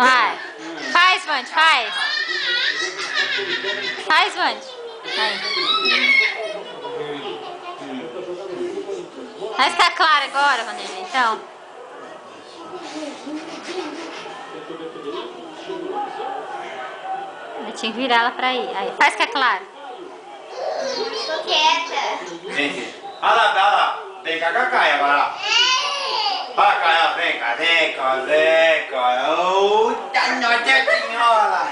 Vai. Faz, Vande, faz. Faz, Vande. Aí. Vai ficar claro agora, Vanessa, então. Eu tinha que virar ela pra ir. Aí, faz que é claro. Tô quieta. Vem aqui. Olha lá. Vem cá com a Caia, vai lá. Vai, Caia, vem cá. Vem cá. Eita, Nossa Senhora.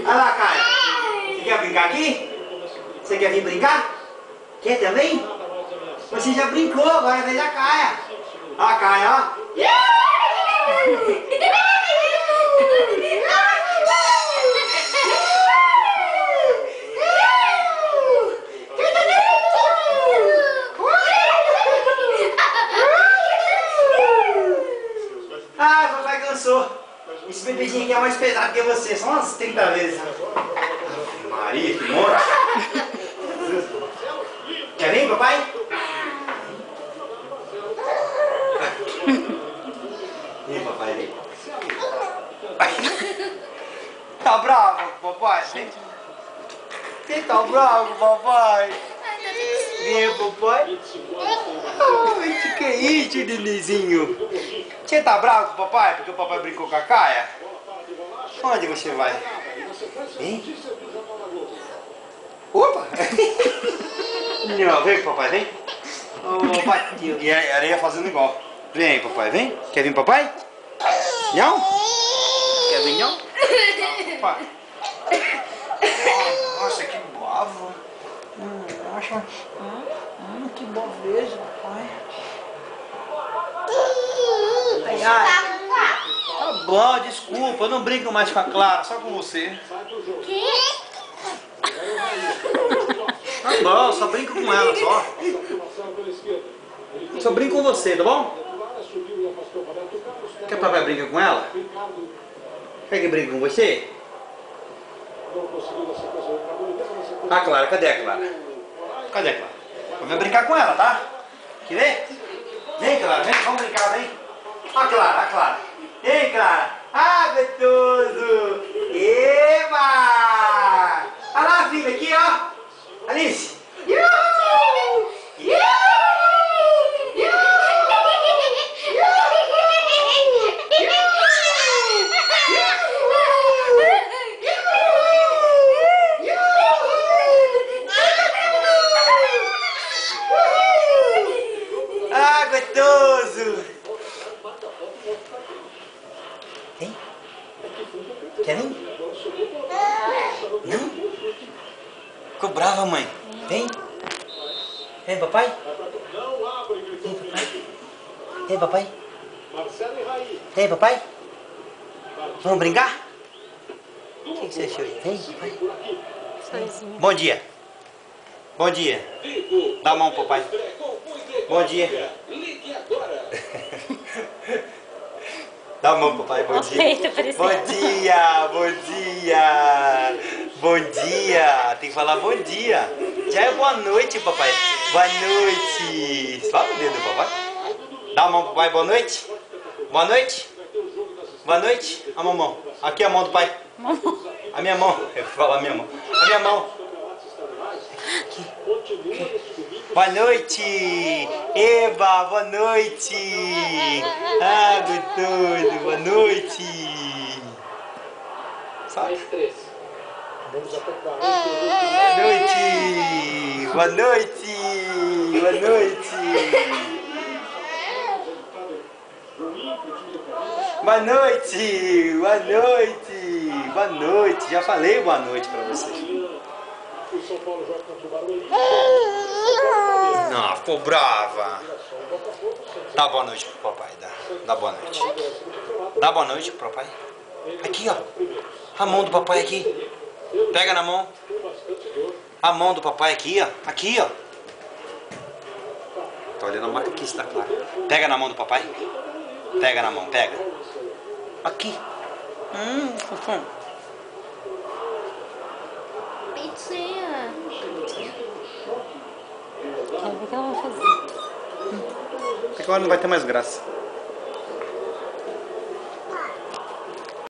Olha lá, Caia. Você quer brincar aqui? Você quer vir brincar? Quer também? Você já brincou, agora vem a Caia. Ó a Caia, ó. Ah, papai cansou. Esse bebezinho aqui é mais pesado que você, só umas 30 vezes. Maria, que monte. Quer vir, papai? Vem, papai, vem. Tá bravo, papai? Você tá bravo, papai? Vem, papai. Ai, que é isso, Denizinho? Você tá bravo com o papai porque o papai brincou com a Caia? Onde você vai? Vem. Opa! Não, vem, papai, vem. Oh, bateu. E a areia fazendo igual. Vem, papai, vem. Quer vir, papai? Não? Quer vir, não? Papai. Nossa, que bravo. Nossa. Que beleza, papai. Ai, ai. Tá bom, desculpa, eu não brinco mais com a Clara, só com você. Tá bom, só brinco com ela, só. Só brinco com você, tá bom? Quer que o papai brinque com ela? Quer que brinque com você? Ah, Clara, cadê a Clara? Cadê a Clara? Vamos brincar com ela, tá? Quer ver? Vem, Clara, vem, vamos brincar, vem. Ó, Clara, a Clara. Vem, Clara. Ah, gostoso. Eba! Olha lá, filha, aqui, ó. Alice. Ah, gostoso. Vem. Quer vir? Não? Ficou brava, mãe. Vem. Vem, papai. Vem, papai. Vem, papai. Vem, papai. Vamos brincar? O que você achou? Vem, papai. Bom dia. Bom dia. Dá a mão, papai. Bom dia. Dá a mão, papai. Bom dia. Bom dia, bom dia. Bom dia. Tem que falar bom dia. Já é boa noite, papai. Boa noite. Só o dedo, papai. Dá a mão, papai. Boa noite. Boa noite. Boa noite. A mamão. Aqui a mão do pai. A minha mão. Eu vou falar a minha mão. A minha mão. Aqui. Boa noite! Eba, boa noite! Ah, gostoso, boa noite! Sabe? Boa noite! Boa noite! Boa noite! Boa noite! Boa noite! Boa noite! Já falei boa noite pra vocês. Não, ficou brava. Dá boa noite pro papai, dá boa noite. Dá boa noite pro papai. Aqui, ó. A mão do papai aqui. Pega na mão. A mão do papai aqui, ó. Aqui, ó. Tá olhando a macaquice da Clara. Pega na mão do papai. Pega na mão, pega. Aqui. Fofão. Pizzinha. Quero ver o que ela vai fazer. Agora não vai ter mais graça.